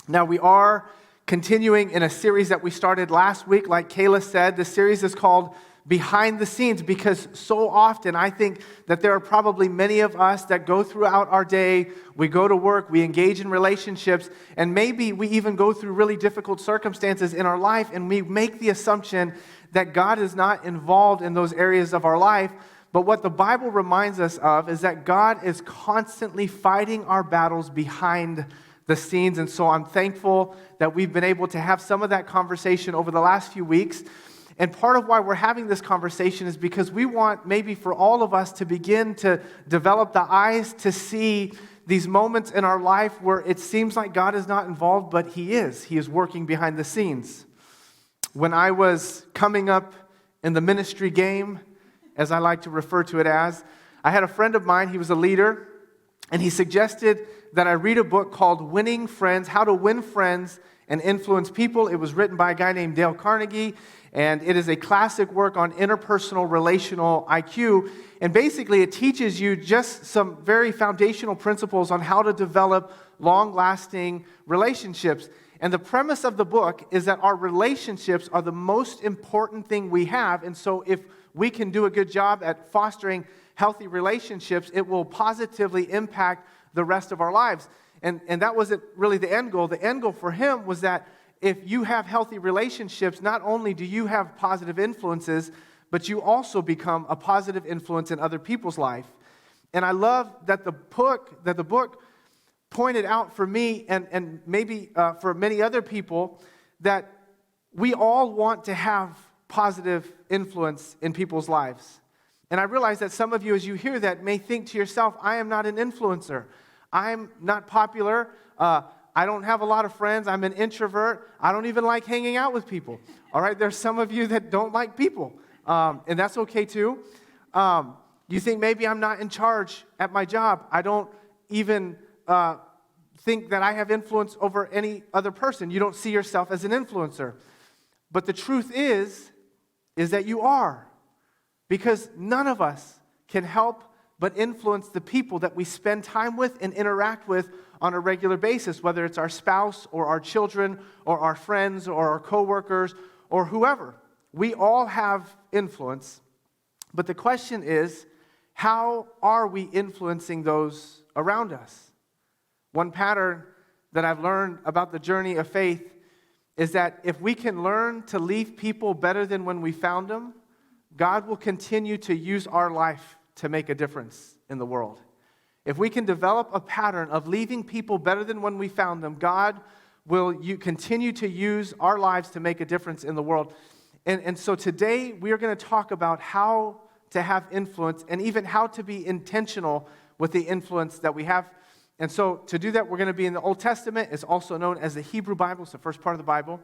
Now, we are continuing in a series that we started last week. Like Kayla said, the series is called Behind the Scenes, because so often I think that there are probably many of us that go throughout our day, we go to work, we engage in relationships, and maybe we even go through really difficult circumstances in our life, and we make the assumption that God is not involved in those areas of our life. But what the Bible reminds us of is that God is constantly fighting our battles behind the scenes. And so I'm thankful that we've been able to have some of that conversation over the last few weeks. And part of why we're having this conversation is because we want maybe for all of us to begin to develop the eyes to see these moments in our life where it seems like God is not involved, but He is. He is working behind the scenes. When I was coming up in the ministry game, as I like to refer to it as, I had a friend of mine, he was a leader, and he suggested that I read a book called Winning Friends, How to Win Friends and Influence People. It was written by a guy named Dale Carnegie, and it is a classic work on interpersonal relational IQ. And basically, it teaches you just some very foundational principles on how to develop long-lasting relationships. And the premise of the book is that our relationships are the most important thing we have. And so if we can do a good job at fostering healthy relationships, it will positively impact the rest of our lives. And that wasn't really the end goal. The end goal for him was that if you have healthy relationships, not only do you have positive influences, but you also become a positive influence in other people's life. And I love that the book pointed out for me and maybe for many other people that we all want to have positive influence in people's lives. And I realize that some of you, as you hear that, may think to yourself, I am not an influencer. I'm not popular. I don't have a lot of friends. I'm an introvert. I don't even like hanging out with people. All right, there's some of you that don't like people, and that's okay too. You think maybe I'm not in charge at my job. I don't even think that I have influence over any other person. You don't see yourself as an influencer. But the truth is that you are. Because none of us can help but influence the people that we spend time with and interact with on a regular basis, whether it's our spouse or our children or our friends or our coworkers or whoever. We all have influence. But the question is, how are we influencing those around us? One pattern that I've learned about the journey of faith is that if we can learn to leave people better than when we found them, God will continue to use our life to make a difference in the world. If we can develop a pattern of leaving people better than when we found them, God will continue to use our lives to make a difference in the world. And so today we are going to talk about how to have influence and even how to be intentional with the influence that we have. And so to do that, we're going to be in the Old Testament. It's also known as the Hebrew Bible. It's the first part of the Bible.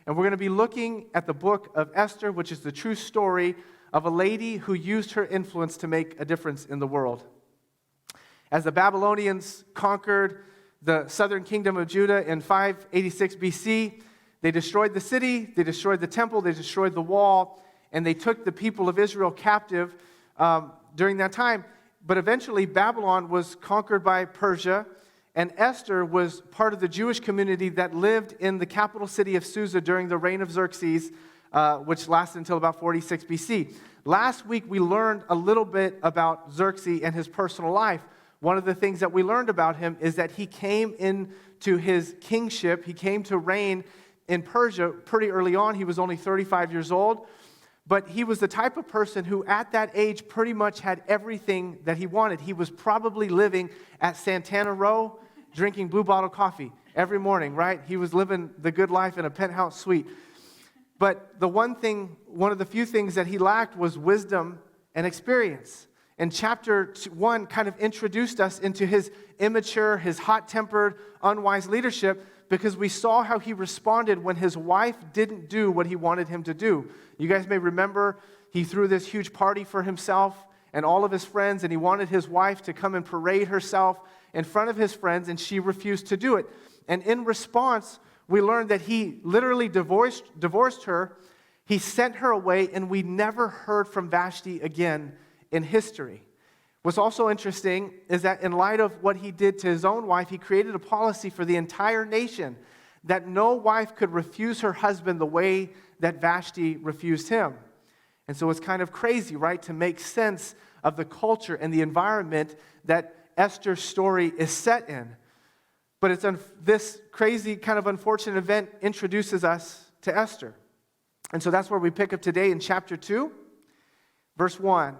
And we're going to be looking at the book of Esther, which is the true story of a lady who used her influence to make a difference in the world. As the Babylonians conquered the southern kingdom of Judah in 586 BC, they destroyed the city, they destroyed the temple, they destroyed the wall, and they took the people of Israel captive during that time. But eventually, Babylon was conquered by Persia, and Esther was part of the Jewish community that lived in the capital city of Susa during the reign of Xerxes, which lasted until about 46 BC. Last week, we learned a little bit about Xerxes and his personal life. One of the things that we learned about him is that he came into his kingship, he came to reign in Persia pretty early on. He was only 35 years old, but he was the type of person who at that age pretty much had everything that he wanted. He was probably living at Santana Row, drinking Blue Bottle coffee every morning, right? He was living the good life in a penthouse suite. But the one of the few things that he lacked was wisdom and experience. And chapter 1 kind of introduced us into his immature, his hot-tempered, unwise leadership because we saw how he responded when his wife didn't do what he wanted him to do. You guys may remember he threw this huge party for himself and all of his friends, and he wanted his wife to come and parade herself in front of his friends, and she refused to do it. And in response, we learned that he literally divorced her. He sent her away, and we never heard from Vashti again in history. What's also interesting is that in light of what he did to his own wife, he created a policy for the entire nation that no wife could refuse her husband the way that Vashti refused him. And so it's kind of crazy, right, to make sense of the culture and the environment that Esther's story is set in. But this crazy kind of unfortunate event introduces us to Esther. And so that's where we pick up today in chapter 2, verse 1.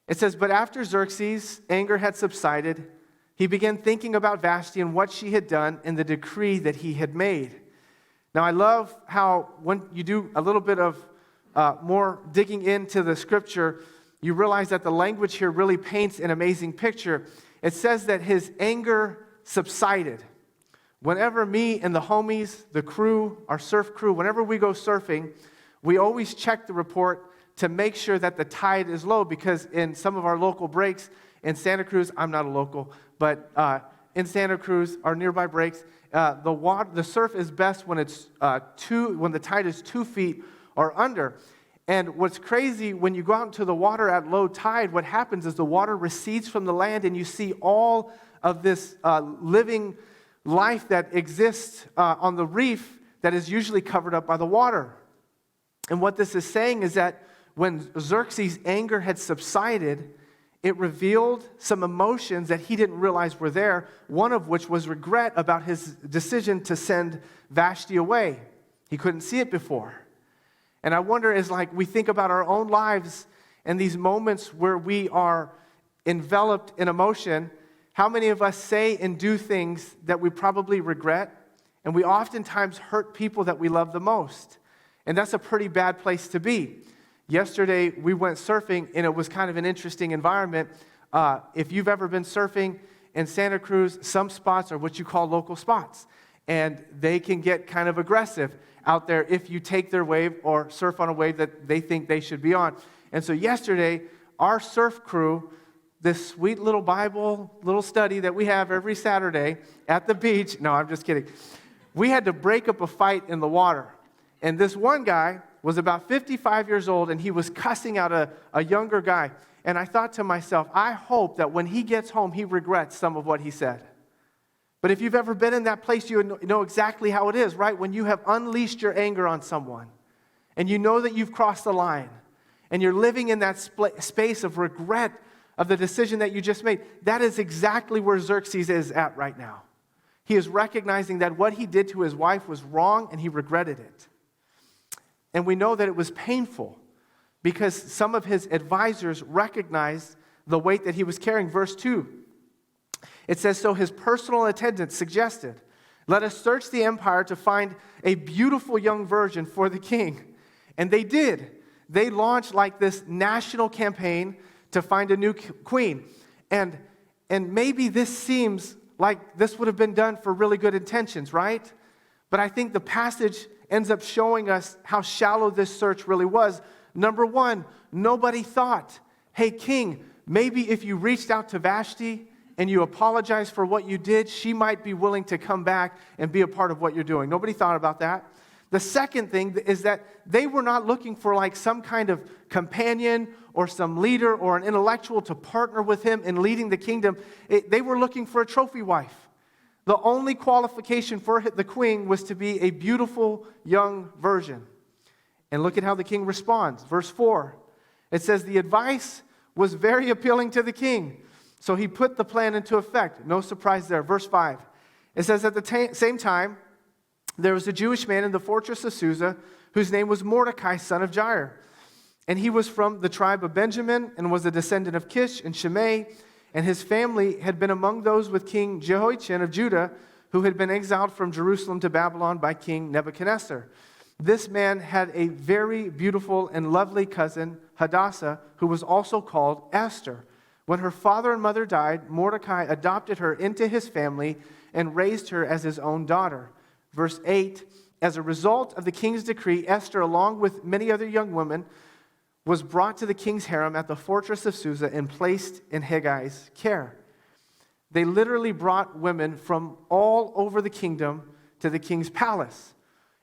It says, "But after Xerxes' anger had subsided, he began thinking about Vashti and what she had done and the decree that he had made." Now, I love how when you do a little bit of more digging into the scripture, you realize that the language here really paints an amazing picture. It says that his anger subsided. Whenever me and the homies, the crew, our surf crew, whenever we go surfing, we always check the report to make sure that the tide is low, because in some of our local breaks in Santa Cruz, I'm not a local, but in Santa Cruz, our nearby breaks, the surf is best when when the tide is 2 feet or under. And what's crazy, when you go out into the water at low tide, what happens is the water recedes from the land and you see all of this living life that exists on the reef that is usually covered up by the water. And what this is saying is that when Xerxes' anger had subsided, it revealed some emotions that he didn't realize were there, one of which was regret about his decision to send Vashti away. He couldn't see it before. And I wonder, as like we think about our own lives and these moments where we are enveloped in emotion, how many of us say and do things that we probably regret, and we oftentimes hurt people that we love the most? And that's a pretty bad place to be. Yesterday, we went surfing, and it was kind of an interesting environment. If you've ever been surfing in Santa Cruz, some spots are what you call local spots, and they can get kind of aggressive out there if you take their wave or surf on a wave that they think they should be on. And so yesterday, our surf crew, this sweet little Bible, little study that we have every Saturday at the beach, no, I'm just kidding. We had to break up a fight in the water. And this one guy was about 55 years old, and he was cussing out a younger guy. And I thought to myself, I hope that when he gets home, he regrets some of what he said. But if you've ever been in that place, you know exactly how it is, right? When you have unleashed your anger on someone, and you know that you've crossed the line, and you're living in that space of regret of the decision that you just made, that is exactly where Xerxes is at right now. He is recognizing that what he did to his wife was wrong, and he regretted it. And we know that it was painful because some of his advisors recognized the weight that he was carrying. Verse 2, it says, "So his personal attendants suggested, 'Let us search the empire to find a beautiful young virgin for the king.' And they did. They launched like this national campaign to find a new queen. And maybe this seems like this would have been done for really good intentions, right? But I think the passage ends up showing us how shallow this search really was. Number one, nobody thought, hey, king, maybe if you reached out to Vashti and you apologized for what you did, she might be willing to come back and be a part of what you're doing. Nobody thought about that. The second thing is that they were not looking for like some kind of companion or some leader or an intellectual to partner with him in leading the kingdom. They were looking for a trophy wife. The only qualification for the queen was to be a beautiful young virgin. And look at how the king responds. Verse 4, it says, "The advice was very appealing to the king, so he put the plan into effect." No surprise there. Verse 5, it says, "At the same time, there was a Jewish man in the fortress of Susa whose name was Mordecai, son of Jair. And he was from the tribe of Benjamin and was a descendant of Kish and Shimei. And his family had been among those with King Jehoiachin of Judah, who had been exiled from Jerusalem to Babylon by King Nebuchadnezzar. This man had a very beautiful and lovely cousin, Hadassah, who was also called Esther. When her father and mother died, Mordecai adopted her into his family and raised her as his own daughter." Verse 8, "As a result of the king's decree, Esther, along with many other young women, was brought to the king's harem at the fortress of Susa and placed in Heggai's care." They literally brought women from all over the kingdom to the king's palace.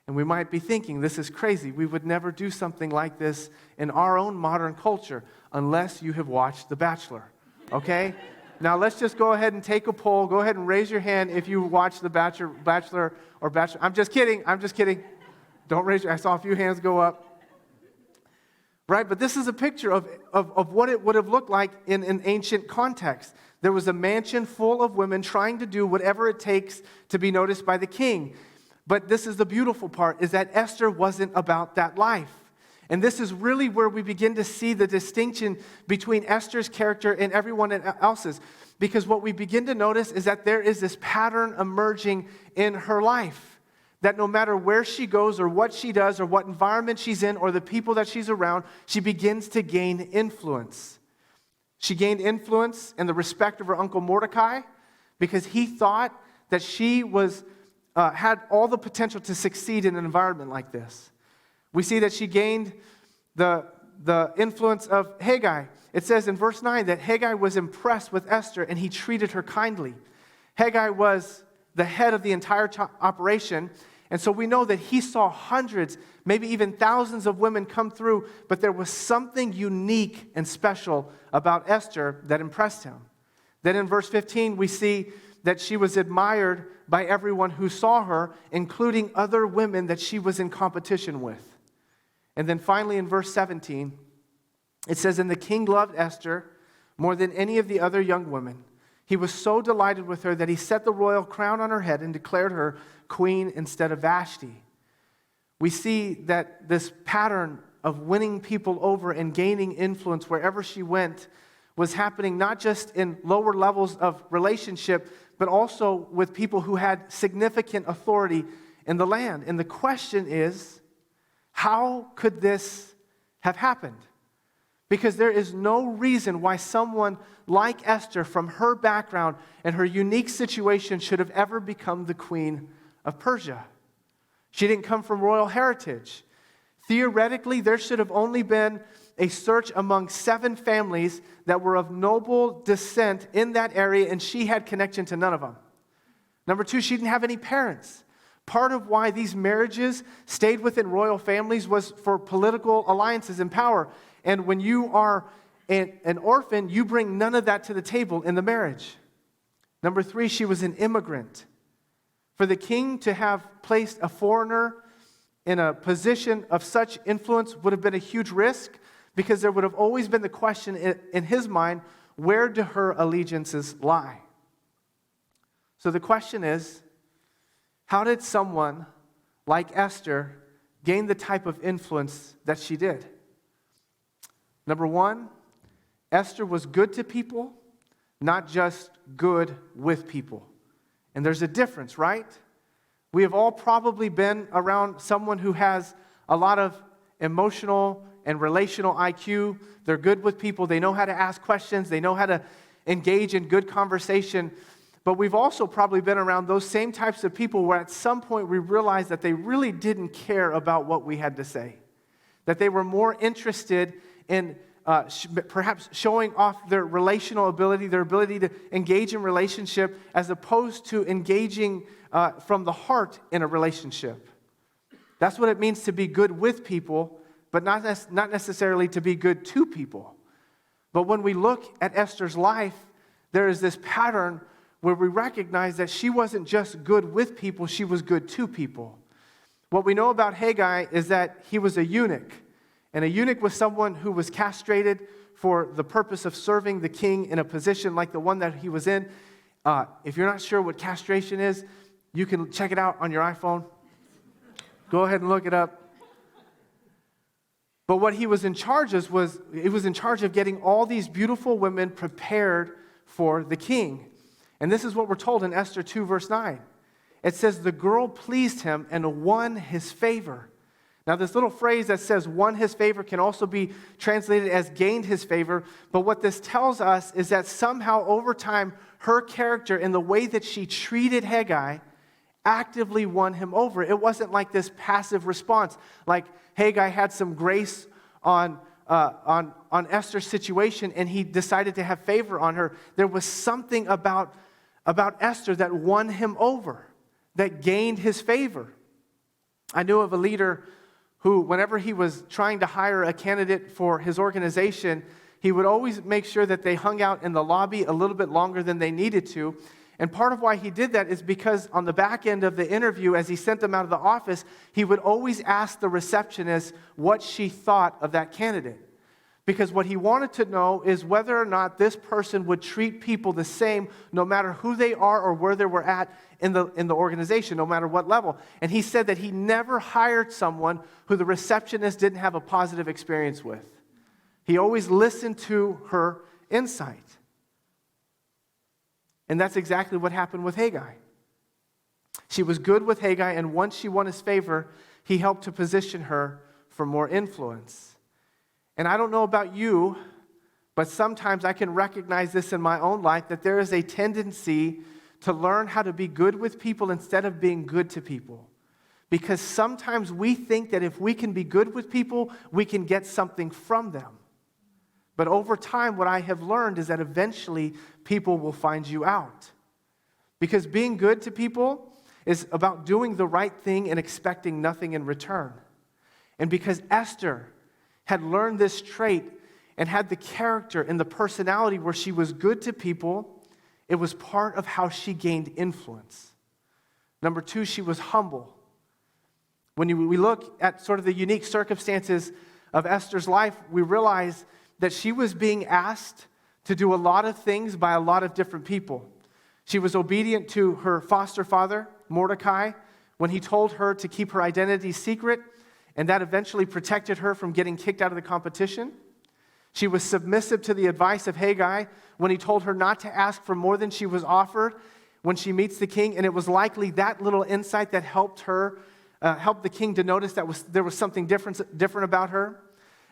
And we might be thinking, this is crazy. We would never do something like this in our own modern culture unless you have watched The Bachelor, okay? Now let's just go ahead and take a poll. Go ahead and raise your hand if you watch The Bachelor. I'm just kidding. Don't raise your, I saw a few hands go up. Right, but this is a picture of what it would have looked like in an ancient context. There was a mansion full of women trying to do whatever it takes to be noticed by the king. But this is the beautiful part, is that Esther wasn't about that life. And this is really where we begin to see the distinction between Esther's character and everyone else's. Because what we begin to notice is that there is this pattern emerging in her life. That no matter where she goes or what she does or what environment she's in or the people that she's around, she begins to gain influence. She gained influence in the respect of her uncle Mordecai because he thought that she had all the potential to succeed in an environment like this. We see that she gained the influence of Haggai. It says in verse 9 that Haggai was impressed with Esther and he treated her kindly. Haggai was the head of the entire operation, and so we know that he saw hundreds, maybe even thousands of women come through, but there was something unique and special about Esther that impressed him. Then in verse 15 we see that she was admired by everyone who saw her, including other women that she was in competition with. And then finally in verse 17, it says, "And the king loved Esther more than any of the other young women. He was so delighted with her that he set the royal crown on her head and declared her queen instead of Vashti." We see that this pattern of winning people over and gaining influence wherever she went was happening not just in lower levels of relationship, but also with people who had significant authority in the land. And the question is, how could this have happened? Because there is no reason why someone like Esther, from her background and her unique situation, should have ever become the queen of Persia. She didn't come from royal heritage. Theoretically, there should have only been a search among 7 families that were of noble descent in that area, and she had connection to none of them. Number 2, she didn't have any parents. Part of why these marriages stayed within royal families was for political alliances and power. And when you are an orphan, you bring none of that to the table in the marriage. Number 3, she was an immigrant. For the king to have placed a foreigner in a position of such influence would have been a huge risk, because there would have always been the question in his mind, where do her allegiances lie? So the question is, how did someone like Esther gain the type of influence that she did? Number 1, Esther was good to people, not just good with people. And there's a difference, right? We have all probably been around someone who has a lot of emotional and relational IQ. They're good with people. They know how to ask questions. They know how to engage in good conversation. But we've also probably been around those same types of people where at some point we realized that they really didn't care about what we had to say. That they were more interested in perhaps showing off their relational ability, their ability to engage in relationship, as opposed to engaging from the heart in a relationship. That's what it means to be good with people, but not necessarily to be good to people. But when we look at Esther's life, there is this pattern where we recognize that she wasn't just good with people, she was good to people. What we know about Haggai is that he was a eunuch. And a eunuch was someone who was castrated for the purpose of serving the king in a position like the one that he was in. If you're not sure what castration is, you can check it out on your iPhone. Go ahead and look it up. But what he was in charge of was getting all these beautiful women prepared for the king. And this is what we're told in Esther 2, verse 9. It says, "The girl pleased him and won his favor." Now, this little phrase that says won his favor can also be translated as gained his favor. But what this tells us is that somehow over time, her character and the way that she treated Haggai actively won him over. It wasn't like this passive response, like Haggai had some grace on Esther's situation and he decided to have favor on her. There was something about Esther that won him over, that gained his favor. I knew of a leader who, whenever he was trying to hire a candidate for his organization, he would always make sure that they hung out in the lobby a little bit longer than they needed to. And part of why he did that is because on the back end of the interview, as he sent them out of the office, he would always ask the receptionist what she thought of that candidate. Because what he wanted to know is whether or not this person would treat people the same no matter who they are or where they were at in the organization, no matter what level. And he said that he never hired someone who the receptionist didn't have a positive experience with. He always listened to her insight. And that's exactly what happened with Haggai. She was good with Haggai, and once she won his favor, he helped to position her for more influence. And I don't know about you, but sometimes I can recognize this in my own life, that there is a tendency to learn how to be good with people instead of being good to people. Because sometimes we think that if we can be good with people, we can get something from them. But over time, what I have learned is that eventually people will find you out. Because being good to people is about doing the right thing and expecting nothing in return. And because Esther had learned this trait and had the character and the personality where she was good to people, it was part of how she gained influence. Number two, she was humble. When we look at sort of the unique circumstances of Esther's life, we realize that she was being asked to do a lot of things by a lot of different people. She was obedient to her foster father, Mordecai, when he told her to keep her identity secret, and that eventually protected her from getting kicked out of the competition. She was submissive to the advice of Haggai when he told her not to ask for more than she was offered when she meets the king, and it was likely that little insight that helped the king to notice that there was something different about her.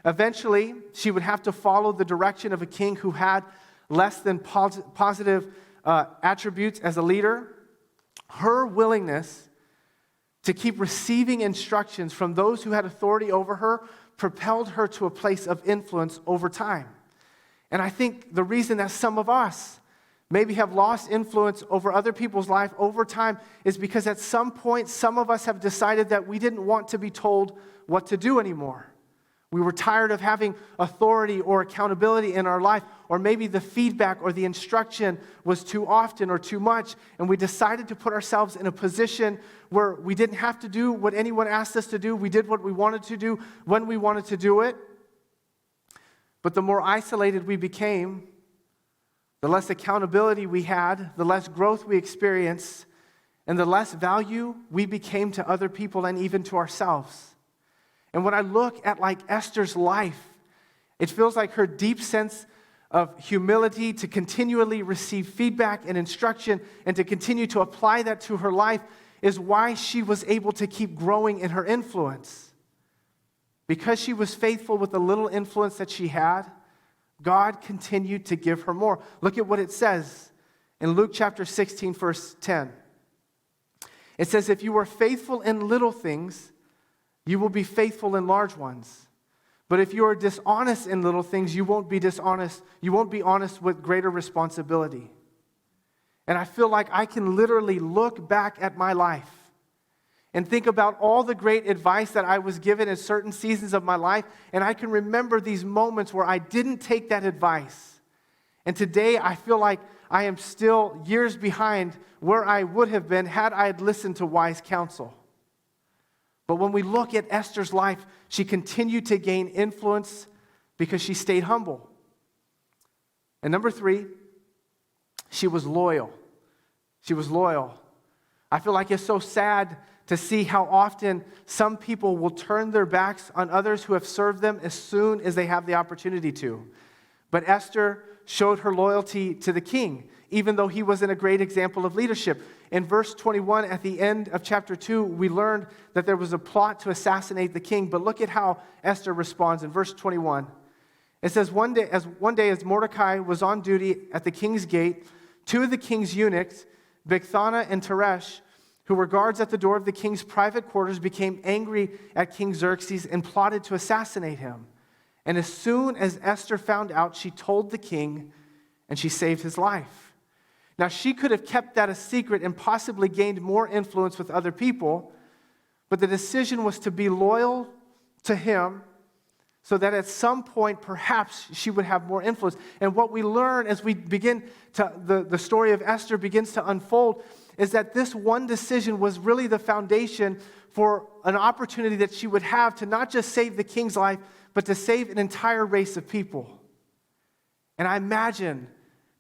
Eventually, she would have to follow the direction of a king who had less than positive attributes as a leader. Her willingness to keep receiving instructions from those who had authority over her propelled her to a place of influence over time. And I think the reason that some of us maybe have lost influence over other people's life over time is because at some point, some of us have decided that we didn't want to be told what to do anymore. We were tired of having authority or accountability in our life, or maybe the feedback or the instruction was too often or too much, and we decided to put ourselves in a position where we didn't have to do what anyone asked us to do. We did what we wanted to do when we wanted to do it. But the more isolated we became, the less accountability we had, the less growth we experienced, and the less value we became to other people and even to ourselves. And when I look at like Esther's life, it feels like her deep sense of humility to continually receive feedback and instruction and to continue to apply that to her life is why she was able to keep growing in her influence. Because she was faithful with the little influence that she had, God continued to give her more. Look at what it says in Luke chapter 16, verse 10. It says, "If you are faithful in little things, you will be faithful in large ones. But if you are dishonest in little things, you won't be dishonest. You won't be honest with greater responsibility." And I feel like I can literally look back at my life and think about all the great advice that I was given in certain seasons of my life, and I can remember these moments where I didn't take that advice. And today I feel like I am still years behind where I would have been had I had listened to wise counsel. But when we look at Esther's life, she continued to gain influence because she stayed humble. And number three, she was loyal. She was loyal. I feel like it's so sad to see how often some people will turn their backs on others who have served them as soon as they have the opportunity to. But Esther showed her loyalty to the king, even though he wasn't a great example of leadership. In verse 21, at the end of chapter 2, we learned that there was a plot to assassinate the king. But look at how Esther responds in verse 21. It says, one day as Mordecai was on duty at the king's gate, two of the king's eunuchs, Bigthana and Teresh, who were guards at the door of the king's private quarters, became angry at King Xerxes and plotted to assassinate him. And as soon as Esther found out, she told the king, and she saved his life. Now, she could have kept that a secret and possibly gained more influence with other people, but the decision was to be loyal to him so that at some point, perhaps she would have more influence. And what we learn as we begin to, the story of Esther begins to unfold, is that this one decision was really the foundation for an opportunity that she would have to not just save the king's life, but to save an entire race of people. And I imagine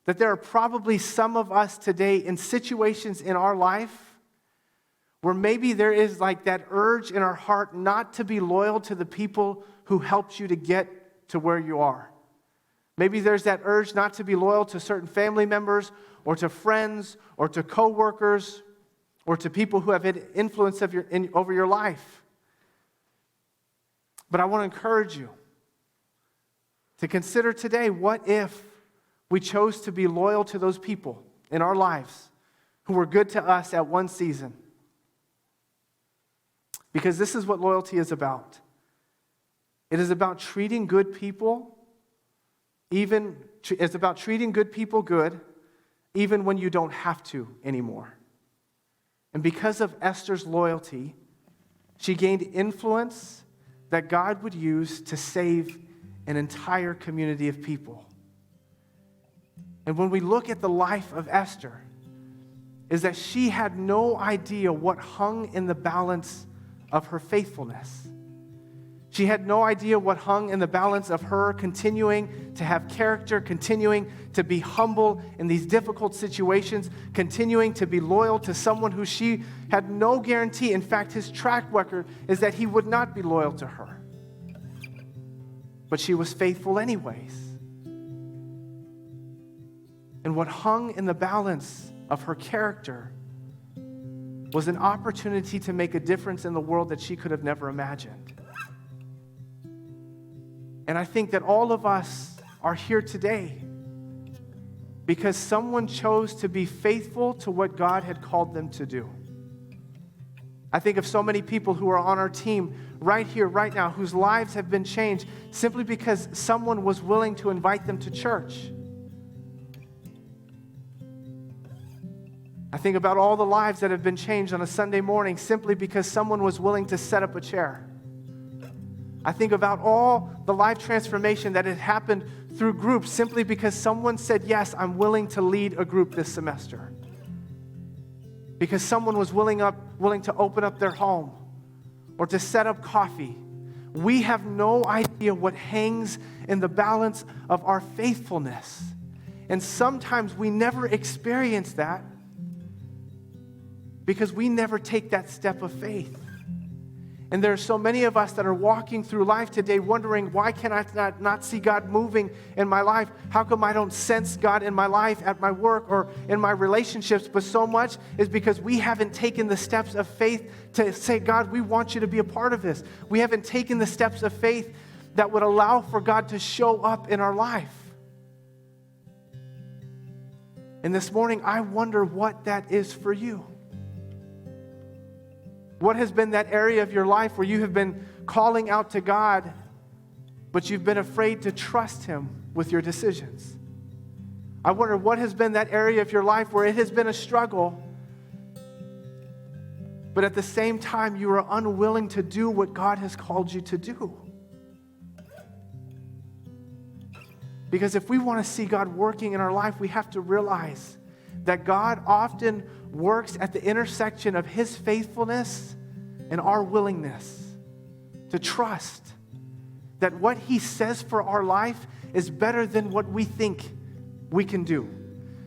that there are probably some of us today in situations in our life where maybe there is like that urge in our heart not to be loyal to the people who helped you to get to where you are. Maybe there's that urge not to be loyal to certain family members or to friends or to coworkers or to people who have had influence over your life. But I want to encourage you to consider today, what if we chose to be loyal to those people in our lives who were good to us at one season? Because this is what loyalty is about. It is about treating good people, it's about treating good people good, even when you don't have to anymore. And because of Esther's loyalty, she gained influence that God would use to save an entire community of people. And when we look at the life of Esther, is that she had no idea what hung in the balance of her faithfulness. She had no idea what hung in the balance of her continuing to have character, continuing to be humble in these difficult situations, continuing to be loyal to someone who she had no guarantee. In fact, his track record is that he would not be loyal to her. But she was faithful anyways. And what hung in the balance of her character was an opportunity to make a difference in the world that she could have never imagined. And I think that all of us are here today because someone chose to be faithful to what God had called them to do. I think of so many people who are on our team right here, right now, whose lives have been changed simply because someone was willing to invite them to church. I think about all the lives that have been changed on a Sunday morning simply because someone was willing to set up a chair. I think about all the life transformation that had happened through groups simply because someone said, yes, I'm willing to lead a group this semester. Because someone was willing to open up their home or to set up coffee. We have no idea what hangs in the balance of our faithfulness. And sometimes we never experience that because we never take that step of faith. And there are so many of us that are walking through life today wondering, why can I not see God moving in my life? How come I don't sense God in my life, at my work, or in my relationships? But so much is because we haven't taken the steps of faith to say, God, we want you to be a part of this. We haven't taken the steps of faith that would allow for God to show up in our life. And this morning, I wonder what that is for you. What has been that area of your life where you have been calling out to God, but you've been afraid to trust Him with your decisions? I wonder what has been that area of your life where it has been a struggle, but at the same time you are unwilling to do what God has called you to do. Because if we want to see God working in our life, we have to realize that God often works at the intersection of His faithfulness and our willingness to trust that what He says for our life is better than what we think we can do.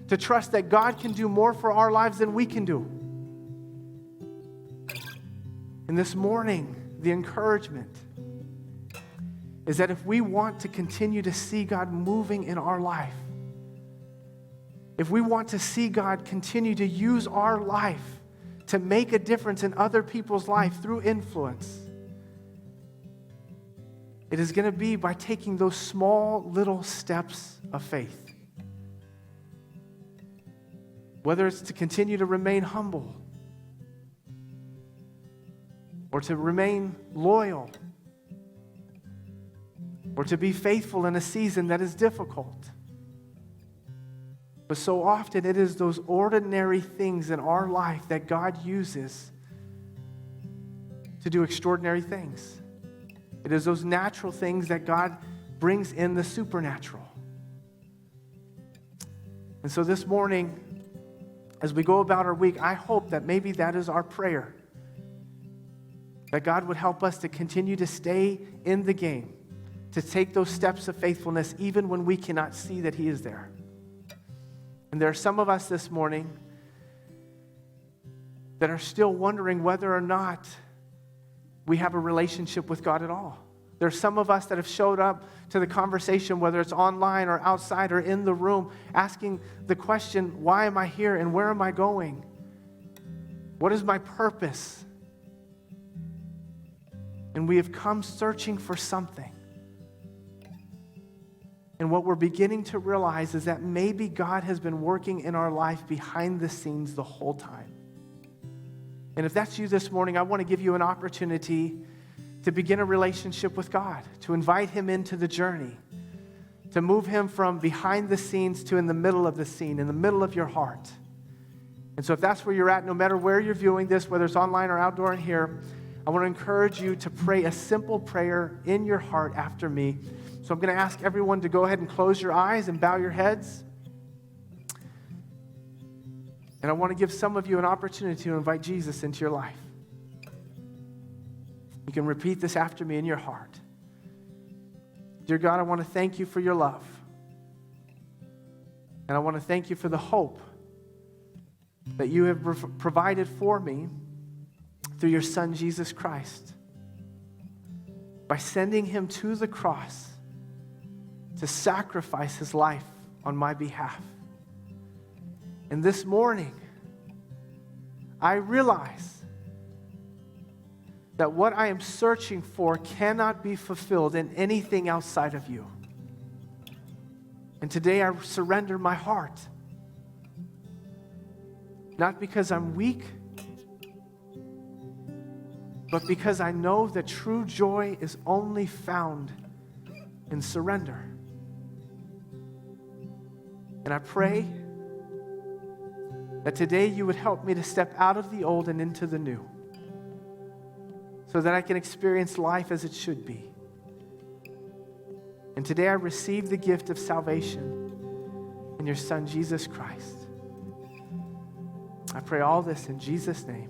To trust that God can do more for our lives than we can do. And this morning, the encouragement is that if we want to continue to see God moving in our life, if we want to see God continue to use our life to make a difference in other people's life through influence, it is going to be by taking those small little steps of faith. Whether it's to continue to remain humble or to remain loyal or to be faithful in a season that is difficult. But so often it is those ordinary things in our life that God uses to do extraordinary things. It is those natural things that God brings in the supernatural. And so this morning, as we go about our week, I hope that maybe that is our prayer. That God would help us to continue to stay in the game, to take those steps of faithfulness even when we cannot see that He is there. And there are some of us this morning that are still wondering whether or not we have a relationship with God at all. There are some of us that have showed up to the conversation, whether it's online or outside or in the room, asking the question, why am I here and where am I going? What is my purpose? And we have come searching for something. And what we're beginning to realize is that maybe God has been working in our life behind the scenes the whole time. And if that's you this morning, I want to give you an opportunity to begin a relationship with God, to invite Him into the journey, to move Him from behind the scenes to in the middle of the scene, in the middle of your heart. And so if that's where you're at, no matter where you're viewing this, whether it's online or outdoor in here, I want to encourage you to pray a simple prayer in your heart after me. So I'm going to ask everyone to go ahead and close your eyes and bow your heads. And I want to give some of you an opportunity to invite Jesus into your life. You can repeat this after me in your heart. Dear God, I want to thank you for your love. And I want to thank you for the hope that you have provided for me through your Son, Jesus Christ, by sending Him to the cross to sacrifice His life on my behalf. And this morning, I realize that what I am searching for cannot be fulfilled in anything outside of you. And today I surrender my heart, not because I'm weak, but because I know that true joy is only found in surrender. And I pray that today you would help me to step out of the old and into the new, so that I can experience life as it should be. And today I receive the gift of salvation in your Son, Jesus Christ. I pray all this in Jesus' name.